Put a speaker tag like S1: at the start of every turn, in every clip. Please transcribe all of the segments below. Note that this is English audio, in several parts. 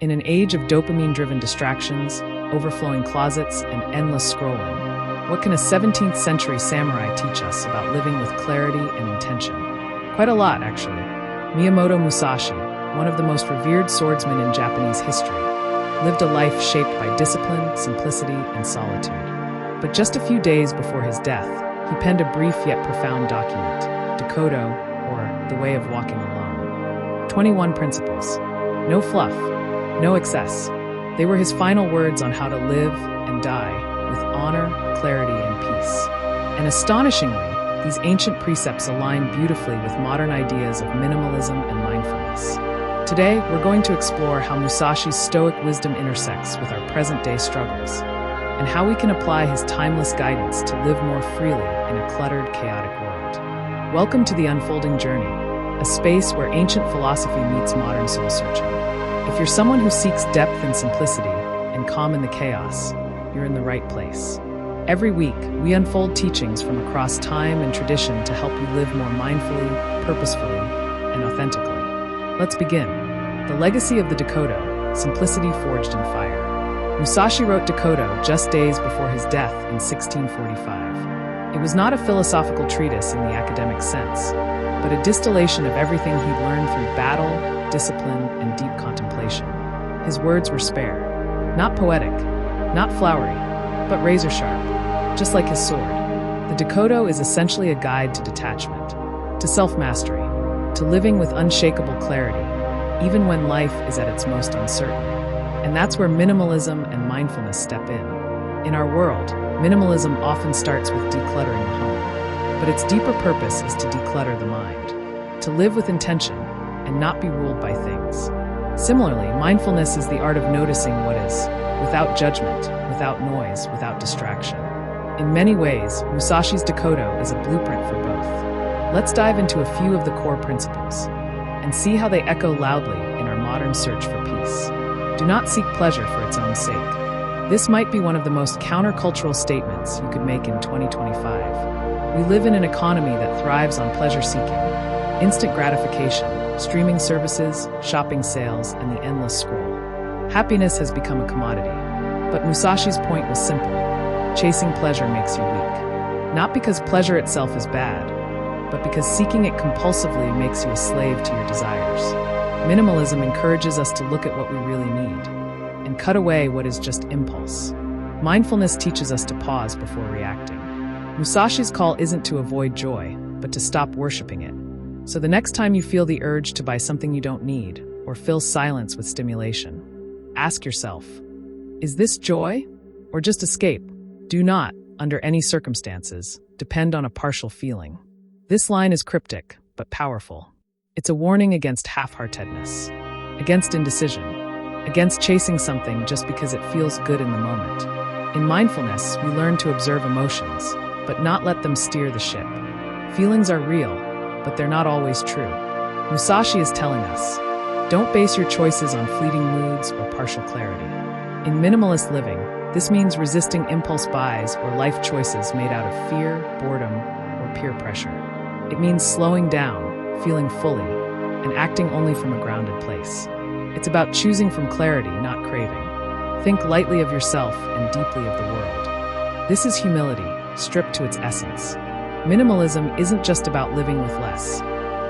S1: In an age of dopamine-driven distractions, overflowing closets, and endless scrolling, what can a 17th century samurai teach us about living with clarity and intention? Quite a lot, actually. Miyamoto Musashi, one of the most revered swordsmen in Japanese history, lived a life shaped by discipline, simplicity, and solitude. But just a few days before his death, he penned a brief yet profound document, Dokkōdō, or The Way of Walking Alone. 21 principles. No fluff, no excess. They were his final words on how to live and die with honor, clarity, and peace. And astonishingly, these ancient precepts align beautifully with modern ideas of minimalism and mindfulness. Today, we're going to explore how Musashi's stoic wisdom intersects with our present-day struggles, and how we can apply his timeless guidance to live more freely in a cluttered, chaotic world. Welcome to the Unfolding Journey, a space where ancient philosophy meets modern soul-searching. If you're someone who seeks depth and simplicity and calm in the chaos, you're in the right place. Every week, we unfold teachings from across time and tradition to help you live more mindfully, purposefully, and authentically. Let's begin. The legacy of the Dokkodo, simplicity forged in fire. Musashi wrote Dokkodo just days before his death in 1645. It was not a philosophical treatise in the academic sense, but a distillation of everything he'd learned through battle, discipline, and deep contemplation. His words were spare, not poetic, not flowery, but razor-sharp, just like his sword. The Dokkodo is essentially a guide to detachment, to self-mastery, to living with unshakable clarity, even when life is at its most uncertain. And that's where minimalism and mindfulness step in. In our world, minimalism often starts with decluttering the home, but its deeper purpose is to declutter the mind, to live with intention and not be ruled by things. Similarly, mindfulness is the art of noticing what is, without judgment, without noise, without distraction. In many ways, Musashi's Dokkodo is a blueprint for both. Let's dive into a few of the core principles and see how they echo loudly in our modern search for peace. Do not seek pleasure for its own sake. This might be one of the most countercultural statements you could make in 2025. We live in an economy that thrives on pleasure-seeking, instant gratification, streaming services, shopping sales, and the endless scroll. Happiness has become a commodity. But Musashi's point was simple. Chasing pleasure makes you weak. Not because pleasure itself is bad, but because seeking it compulsively makes you a slave to your desires. Minimalism encourages us to look at what we really need and cut away what is just impulse. Mindfulness teaches us to pause before reacting. Musashi's call isn't to avoid joy, but to stop worshiping it. So the next time you feel the urge to buy something you don't need or fill silence with stimulation, ask yourself, is this joy or just escape? Do not, under any circumstances, depend on a partial feeling. This line is cryptic, but powerful. It's a warning against half-heartedness, against indecision, against chasing something just because it feels good in the moment. In mindfulness, we learn to observe emotions, but not let them steer the ship. Feelings are real, but they're not always true. Musashi is telling us, don't base your choices on fleeting moods or partial clarity. In minimalist living, this means resisting impulse buys or life choices made out of fear, boredom, or peer pressure. It means slowing down, feeling fully, and acting only from a grounded place. It's about choosing from clarity, not craving. Think lightly of yourself and deeply of the world. This is humility, stripped to its essence. Minimalism isn't just about living with less.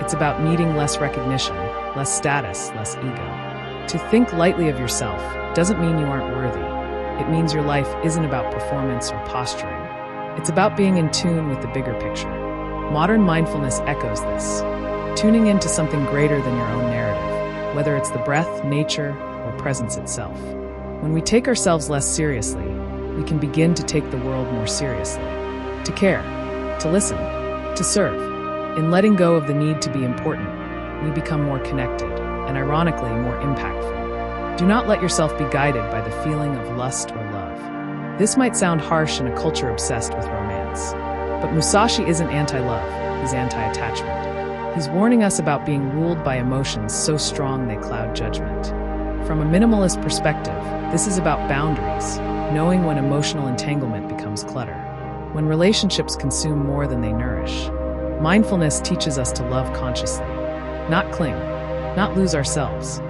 S1: It's about needing less recognition, less status, less ego. To think lightly of yourself doesn't mean you aren't worthy. It means your life isn't about performance or posturing. It's about being in tune with the bigger picture. Modern mindfulness echoes this, tuning into something greater than your own narrative, whether it's the breath, nature, or presence itself. When we take ourselves less seriously, we can begin to take the world more seriously. To care, to listen, to serve. In letting go of the need to be important, we become more connected, and ironically, more impactful. Do not let yourself be guided by the feeling of lust or love. This might sound harsh in a culture obsessed with romance. But Musashi isn't anti-love, he's anti-attachment. He's warning us about being ruled by emotions so strong they cloud judgment. From a minimalist perspective, this is about boundaries, knowing when emotional entanglement becomes clutter, when relationships consume more than they nourish. Mindfulness teaches us to love consciously, not cling, not lose ourselves.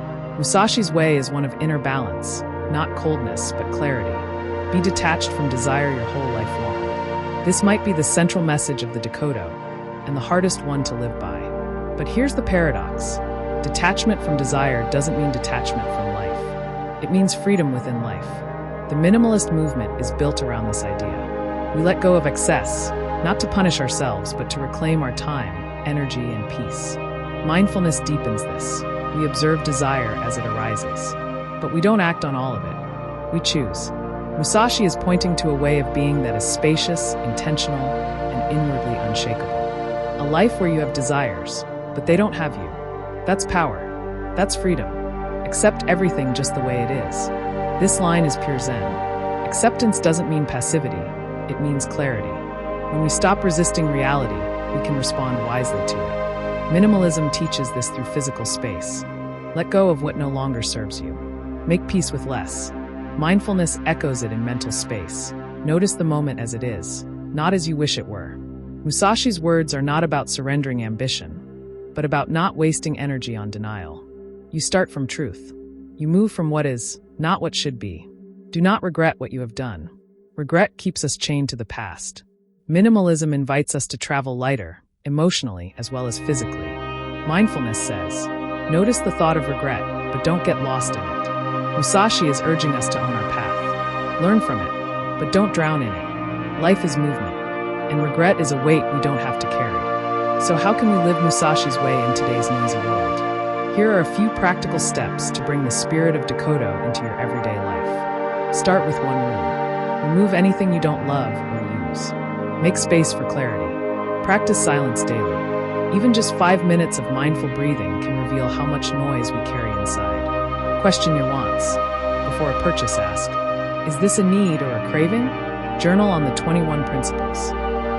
S1: Musashi's way is one of inner balance, not coldness, but clarity. Be detached from desire your whole life long. This might be the central message of the Dokkodo, and the hardest one to live by. But here's the paradox. Detachment from desire doesn't mean detachment from life. It means freedom within life. The minimalist movement is built around this idea. We let go of excess, not to punish ourselves, but to reclaim our time, energy, and peace. Mindfulness deepens this. We observe desire as it arises. But we don't act on all of it. We choose. Musashi is pointing to a way of being that is spacious, intentional, and inwardly unshakable. A life where you have desires, but they don't have you. That's power. That's freedom. Accept everything just the way it is. This line is pure Zen. Acceptance doesn't mean passivity. It means clarity. When we stop resisting reality, we can respond wisely to it. Minimalism teaches this through physical space. Let go of what no longer serves you. Make peace with less. Mindfulness echoes it in mental space. Notice the moment as it is, not as you wish it were. Musashi's words are not about surrendering ambition, but about not wasting energy on denial. You start from truth. You move from what is, not what should be. Do not regret what you have done. Regret keeps us chained to the past. Minimalism invites us to travel lighter, emotionally as well as physically. Mindfulness says, notice the thought of regret, but don't get lost in it. Musashi is urging us to own our path. Learn from it, but don't drown in it. Life is movement, and regret is a weight we don't have to carry. So how can we live Musashi's way in today's noisy world? Here are a few practical steps to bring the spirit of Dokkodo into your everyday life. Start with one room. Remove anything you don't love or use. Make space for clarity. Practice silence daily. Even just 5 minutes of mindful breathing can reveal how much noise we carry inside. Question your wants. Before a purchase, ask, is this a need or a craving? Journal on the 21 principles.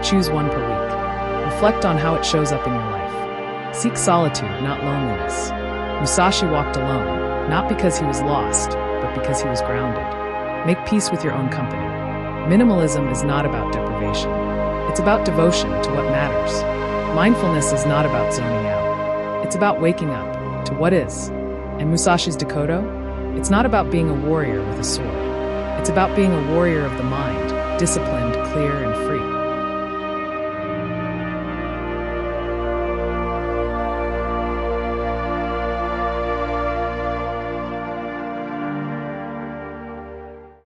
S1: Choose one per week. Reflect on how it shows up in your life. Seek solitude, not loneliness. Musashi walked alone, not because he was lost, but because he was grounded. Make peace with your own company. Minimalism is not about deprivation. It's about devotion to what matters. Mindfulness is not about zoning out. It's about waking up to what is. And Musashi's Dokkodo? It's not about being a warrior with a sword. It's about being a warrior of the mind, disciplined, clear, and free.